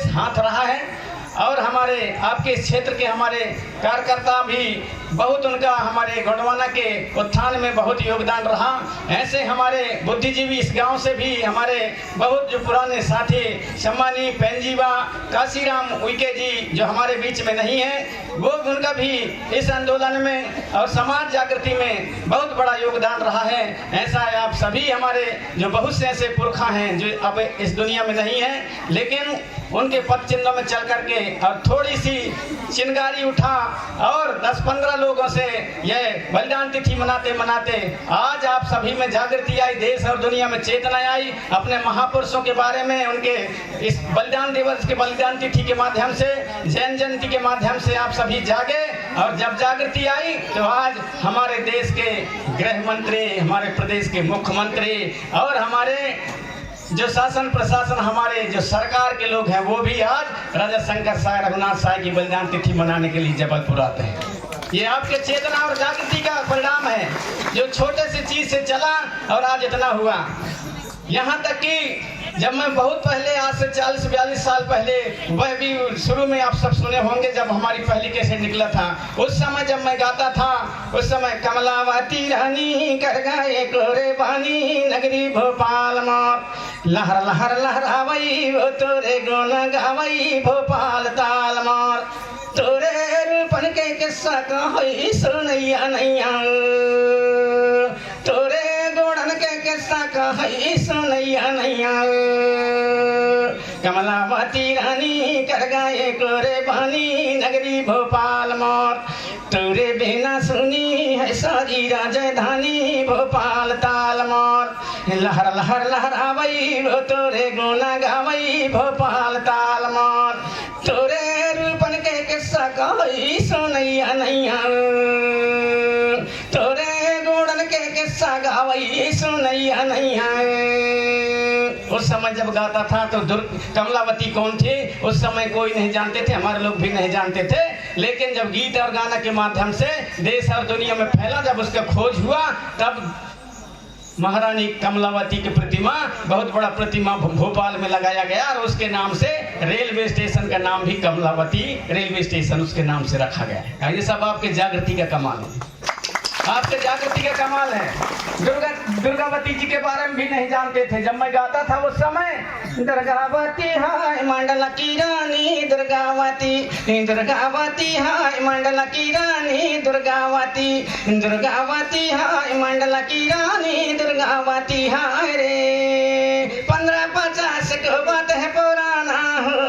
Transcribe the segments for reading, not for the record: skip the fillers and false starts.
हाथ रहा है और हमारे आपके इस क्षेत्र के हमारे कार्यकर्ता भी बहुत उनका हमारे गोंडवाना के उत्थान में बहुत योगदान रहा। ऐसे हमारे बुद्धिजीवी इस गांव से भी हमारे बहुत जो पुराने साथी सम्मानी पेंजीवा काशीराम उइके जी जो हमारे बीच में नहीं है, वो उनका भी इस आंदोलन में और समाज जागृति में बहुत बड़ा योगदान रहा है। ऐसा है आप सभी हमारे जो बहुत से ऐसे पुरखा हैं जो अब इस दुनिया में नहीं है, लेकिन उनके पद चिन्हों में चल करके और थोड़ी सी चिंगारी उठा और 10-15 लोगों से यह बलिदान तिथि मनाते मनाते आज आप सभी में जागृति आई, देश और दुनिया में चेतना आई। अपने महापुरुषों के बारे में उनके इस बलिदान दिवस के बलिदान तिथि के माध्यम से, जैन जयंती के माध्यम से आप सभी जागे और जब जागृति आई तो आज हमारे देश के गृह मंत्री, हमारे प्रदेश के मुख्यमंत्री और हमारे जो शासन प्रशासन हमारे जो सरकार के लोग हैं वो भी आज राजा शंकर साय रघुनाथ साय की बलिदान तिथि मनाने के लिए जबलपुर आते हैं। ये आपके चेतना और जागृति का परिणाम है जो छोटे से चीज से चला और आज इतना हुआ। यहाँ तक कि जब मैं बहुत पहले आज से 40-42 साल पहले, वह भी शुरू में आप सब सुने होंगे जब हमारी पहली कैसेट निकला था, उस समय जब मैं गाता था उस समय कमलावती रानी कर गाए कोरे बानी नगरी भोपाल मोर लहर लहर लहरावई वो तोरे गुण गावई भोपाल ताल मोर तोरे रूपन के किस्सा कहोई सुनैया नैया तोरे गुणन के किस्सा कहोई सुनैया नैया कमलावती रानी कर गाए कोरे बानी नगरी भोपाल मोर तोरे बिना सुनी है सारी राजधानी भोपाल ताल मोर लहर लहर लहरावई वो तोरे गुना गावई भोपाल ताल मोर तोरे रूपन के किस्सा कहोई सुनैया नैया तोरे गुणन के किस्सा गावई सुनैया नैया। उस समय जब गाता था तो कमलावती कौन थी उस समय कोई नहीं जानते थे, हमारे लोग भी नहीं जानते थे, लेकिन जब गीत और गाना के माध्यम से देश और दुनिया में फैला, जब उसका खोज हुआ तब महारानी कमलावती की प्रतिमा, बहुत बड़ा प्रतिमा भोपाल में लगाया गया और उसके नाम से रेलवे स्टेशन का नाम भी कमलावती रेलवे स्टेशन उसके नाम से रखा गया है। ये सब आपके जागृति का कमाल है, आपके जागृति का कमाल है। दुर्गावती जी के बारे में भी नहीं जानते थे। जब मैं गाता था उस समय दुर्गावती हाय मंडल की रानी दुर्गावती दुर्गावती हाय मंडल की रानी दुर्गावती दुर्गावती हाय मंडल की रानी दुर्गावती हाय रे 1550 को बात है पुराना हो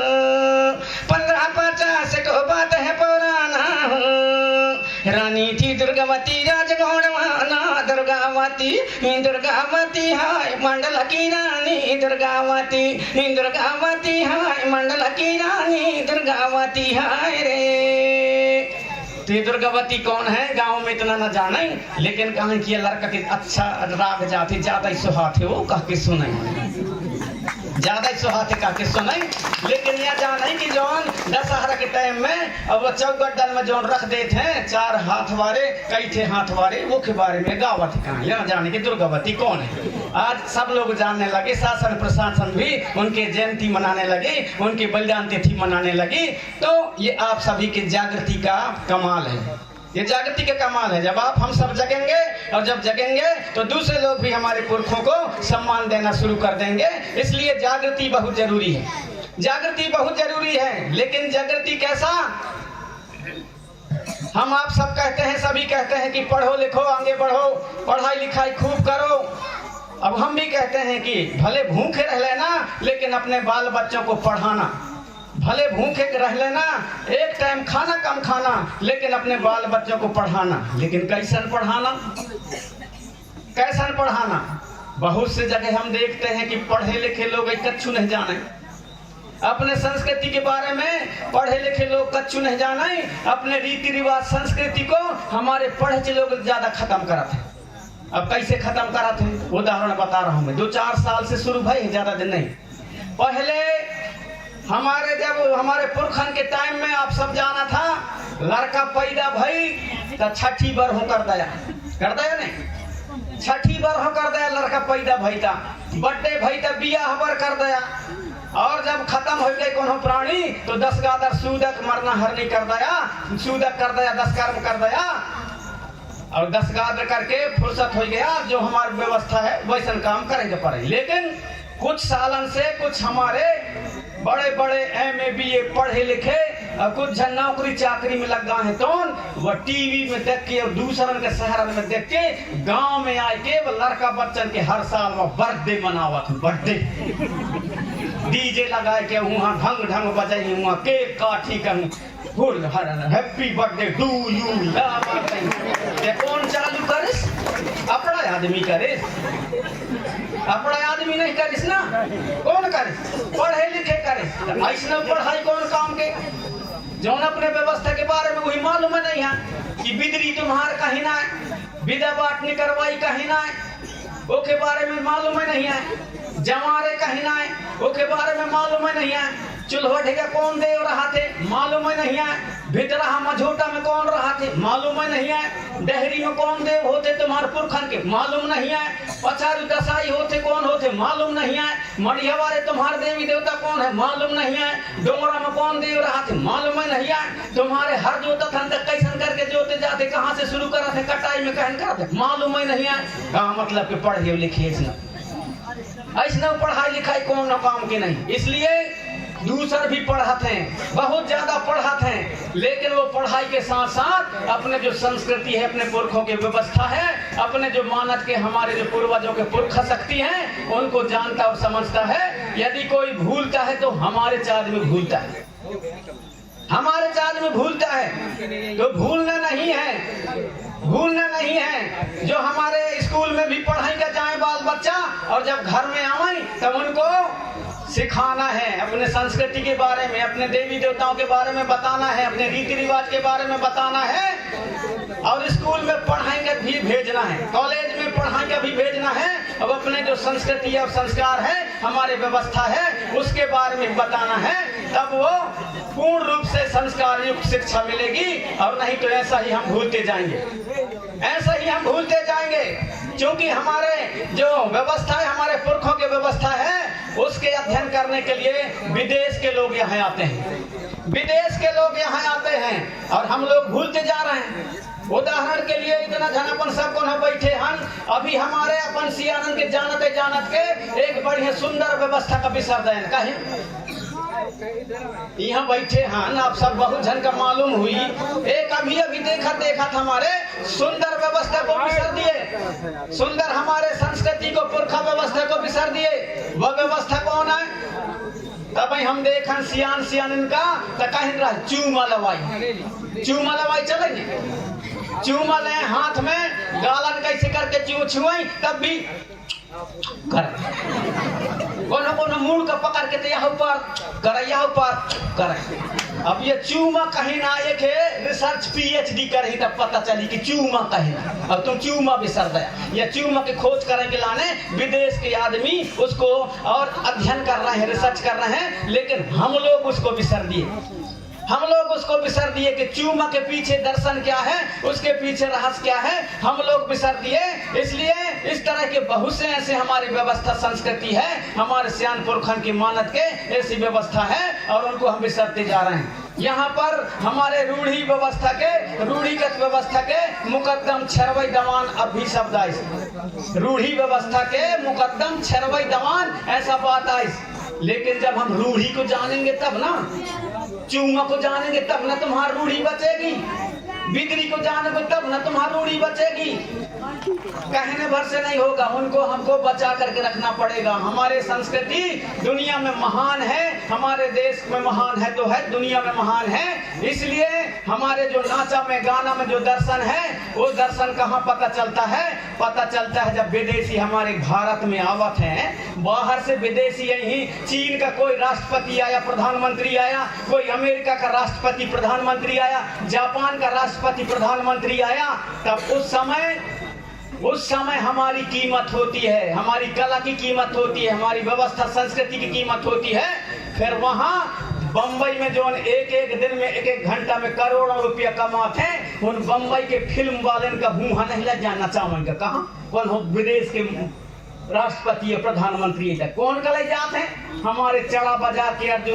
1550 को बात है पुराना हो रानी थी दुर्गावती राजगौड़वाना दुर्गावती दुर्गावती हाय मंडल की रानी दुर्गावती दुर्गावती हाय मंडल की रानी दुर्गावती हाय रे। तो दुर्गावती कौन है गांव में इतना न जाने, लेकिन कहा कि लड़का के अच्छा राग जाते ज्यादा ही सुहाते हो कह के सुने, ज्यादा ही सुहाते कह के सुने, लेकिन यह जाने कि जौन दशहरा के टाइम में अब वो चौगट दल में जौन रख देते हैं 4 हाथ वारे कई थे हाथ वारे वो के बारे में गावत कहाँ, यह जाने की दुर्गावती कौन है। आज सब लोग जानने लगे, शासन प्रशासन भी उनके जयंती मनाने लगे, उनके बलिदान तिथि मनाने लगे। तो ये आप सभी के जागृति का कमाल है, ये जागृति का कमाल है। जब आप हम सब जगेंगे और जब जगेंगे तो दूसरे लोग भी हमारे पुरखों को सम्मान देना शुरू कर देंगे। इसलिए जागृति बहुत जरूरी है, जागृति बहुत जरूरी है। लेकिन जागृति कैसा, हम आप सब कहते हैं, सभी कहते हैं कि पढ़ो लिखो आगे बढ़ो, पढ़ाई लिखाई खूब करो। अब हम भी कहते हैं कि भले भूखे रह लेना लेकिन अपने बाल बच्चों को पढ़ाना, भले भूखे रह लेना एक टाइम खाना कम खाना लेकिन अपने बाल बच्चों को पढ़ाना। लेकिन कैसन पढ़ाना, कैसन पढ़ाना। बहुत से जगह हम देखते हैं कि पढ़े लिखे लोग कच्चू नहीं जाने, अपने संस्कृति के बारे में पढ़े लिखे लोग कच्चू नहीं जाने, अपने रीति रिवाज संस्कृति को हमारे पढ़े लोग ज्यादा खत्म करते हैं। अब कैसे खत्म करते हैं उदाहरण बता रहा हूं मैं, 2-4 साल से शुरू भाई, ज्यादा दिन नहीं। पहले हमारे जब हमारे पुरखन के टाइम में आप सब जाना था, लड़का पैदा भई तो 6 बार हो कर दया नहीं, 6 बार हो कर दया लड़का पैदा भई था, बर्थडे भई तो बियाह बर कर दया, और जब खत्म हो गए कोनो प्राणी तो 10 गादर सूदक मरना हरनी कर दया, सूदक कर दया 10 कर्म कर दया, और 10 गादर करके फुर्सत हो गया। जो हमारी व्यवस्था है वैसा काम करेंगे पड़े। लेकिन कुछ सालन से कुछ हमारे बड़े बड़े MA BA पढ़े लिखे और कुछ जन नौकरी चाकरी में लग गए हैं, तो वह टीवी में देख के और दूसरन के शहर में देख के गांव में आए के वो लड़का बच्चन के हर साल वो बर्थडे मनावत, बर्थडे डीजे लगाए के वहाँ ढंग ढंग बजाई, वहाँ केक काटी कर full happy birthday to you. ये कौन चालू करिस? अपना आदमी करिस, अपना आदमी नहीं करिस ना, कौन करिस? पढ़े लिखे करिस। ऐसा पढ़ाई कौन काम के जो अपने व्यवस्था के बारे में वही मालूम नहीं है कि बिदरी तुम्हार कहीं ना है, विदा बांटने करवाई कहीं ना है, वो के बारे में मालूम नहीं है, जमारे कहीं ना है, वो के बारे में मालूम नहीं है, चूल्हा ढेगा कौन दे रहा थे मालूम नहीं है, भितरा मझोटा में कौन रहा थे मालूम नहीं है, डहरी में कौन देव होते तुम्हारे पुरखन के मालूम नहीं है, पचारू दसाई होते कौन होते मालूम नहीं है, मढ़िया वाले तुम्हारे देवी देवता कौन है मालूम नहीं है, डोंगरा में कौन देव रहा थे मालूम नहीं है, तुम्हारे हर जोता था कैसन करके जोते जाते, कहाँ से शुरू करा थे, कटाई में कहन करते मालूम ही नहीं है। कहा मतलब कि पढ़े लिखे ऐसा पढ़ाई लिखाई कौन ना काम के नहीं। इसलिए दूसर भी पढ़ाते हैं, बहुत ज्यादा पढ़ाते हैं, लेकिन वो पढ़ाई के साथ साथ अपने जो संस्कृति है, अपने पुरखों की व्यवस्था है, अपने जो मानत के हमारे जो पूर्वजों के पुरख शक्ति हैं उनको जानता और समझता है। यदि कोई भूलता है तो हमारे चार्ज में भूलता है, हमारे चार्ज में भूलता है, तो भूलना नहीं है, भूलना नहीं है। जो हमारे स्कूल में भी पढ़ाई का जाए बाल बच्चा और जब घर में आए तब उनको सिखाना है, अपने संस्कृति के बारे में, अपने देवी देवताओं के बारे में बताना है, अपने रीति रिवाज के बारे में बताना है, और स्कूल में पढ़ाई का भी भेजना है, कॉलेज में पढ़ाई का भी भेजना है। अब अपने जो संस्कृति और संस्कार है, हमारे व्यवस्था है, उसके बारे में बताना है, तब वो पूर्ण रूप से संस्कार युक्त शिक्षा मिलेगी। और नहीं तो ऐसा ही हम भूलते जाएंगे, ऐसा ही हम भूलते जाएंगे, क्योंकि हमारे जो व्यवस्था है, हमारे पुरखों की व्यवस्था है, उसके अध्ययन करने के लिए विदेश के लोग यहाँ आते हैं, विदेश के लोग यहाँ आते हैं और हम लोग भूलते जा रहे हैं। उदाहरण के लिए इतना झनापन सबको न बैठे हन, अभी हमारे अपन सियानन के जानते जानत के एक बढ़िया सुंदर व्यवस्था का विसर्जन कहीं यहाँ बैठे हन, आप सब बहुत जन का मालूम हुई, एक अभी देखा हमारे सुंदर व्यवस्था को बिसर दिए, सुंदर हमारे संस्कृति को पुरखा व्यवस्था को बिसर दिए। वह व्यवस्था कौन है? तब हम देखन सियान इनका तो कहीं रहा चूमा लवाई चलेंगे, चूमा ले हाथ में, गालन कैसे करके छुआई तब भी कोनो कोनो मूल का पकड़ के यहाँ ऊपर करे। अब ये चूमा कहीं ना एक रिसर्च PhD करे तब पता चली कि चूमा कहीं ना, अब तुम चूमा बिसर गया। ये चूमा की खोज करेंगे लाने विदेश के आदमी उसको और अध्ययन कर रहे हैं, रिसर्च कर रहे हैं, लेकिन हम लोग उसको बिसर दिए, हम लोग उसको बिसर दिए कि चूमा के पीछे दर्शन क्या है, उसके पीछे रहस्य क्या है, हम लोग बिसर दिए। इसलिए इस तरह के बहुत से ऐसे हमारी व्यवस्था संस्कृति है, हमारे सियान पुरखन की मानत के ऐसी व्यवस्था है और उनको हम बिसरते जा रहे हैं। यहाँ पर हमारे रूढ़ी व्यवस्था के, रूढ़िगत व्यवस्था के मुकद्दम छरवई दवान अब भी शब्द आई, रूढ़ी व्यवस्था के मुकद्दम छरवई दवान ऐसा बात आई। लेकिन जब हम रूढ़ी को जानेंगे तब ना, चूमा को जानेंगे तब ना तुम्हारी रूढ़ी बचेगी, बिदरी को जानोगे तब ना तुम्हारी रूढ़ी बचेगी। कहने भर से नहीं होगा, उनको हमको बचा करके रखना पड़ेगा। हमारे संस्कृति दुनिया में महान है, हमारे देश में महान है तो है, दुनिया में महान है। इसलिए हमारे जो नाचा में गाना में जो दर्शन है, वो दर्शन कहाँ पता चलता है? पता चलता है जब विदेशी हमारे भारत में आवत हैं, बाहर से विदेशी यही चीन का कोई राष्ट्रपति आया, प्रधानमंत्री आया, कोई अमेरिका का राष्ट्रपति प्रधानमंत्री आया, जापान का राष्ट्रपति प्रधानमंत्री आया, तब उस समय हमारी कीमत होती है, हमारी कला की कीमत होती है, हमारी व्यवस्था संस्कृति की कीमत होती है। फिर वहाँ बम्बई में जो एक दिन में एक घंटा में करोड़ों रुपया कमाते हैं, उन बम्बई के फिल्म वाले का मुँह नहीं लग जाना चाहेंगे। कहाँ कौन हो विदेश के राष्ट्रपति और प्रधानमंत्री तक कौन कले जाते हैं? हमारे चढ़ा बजा के अर्जुन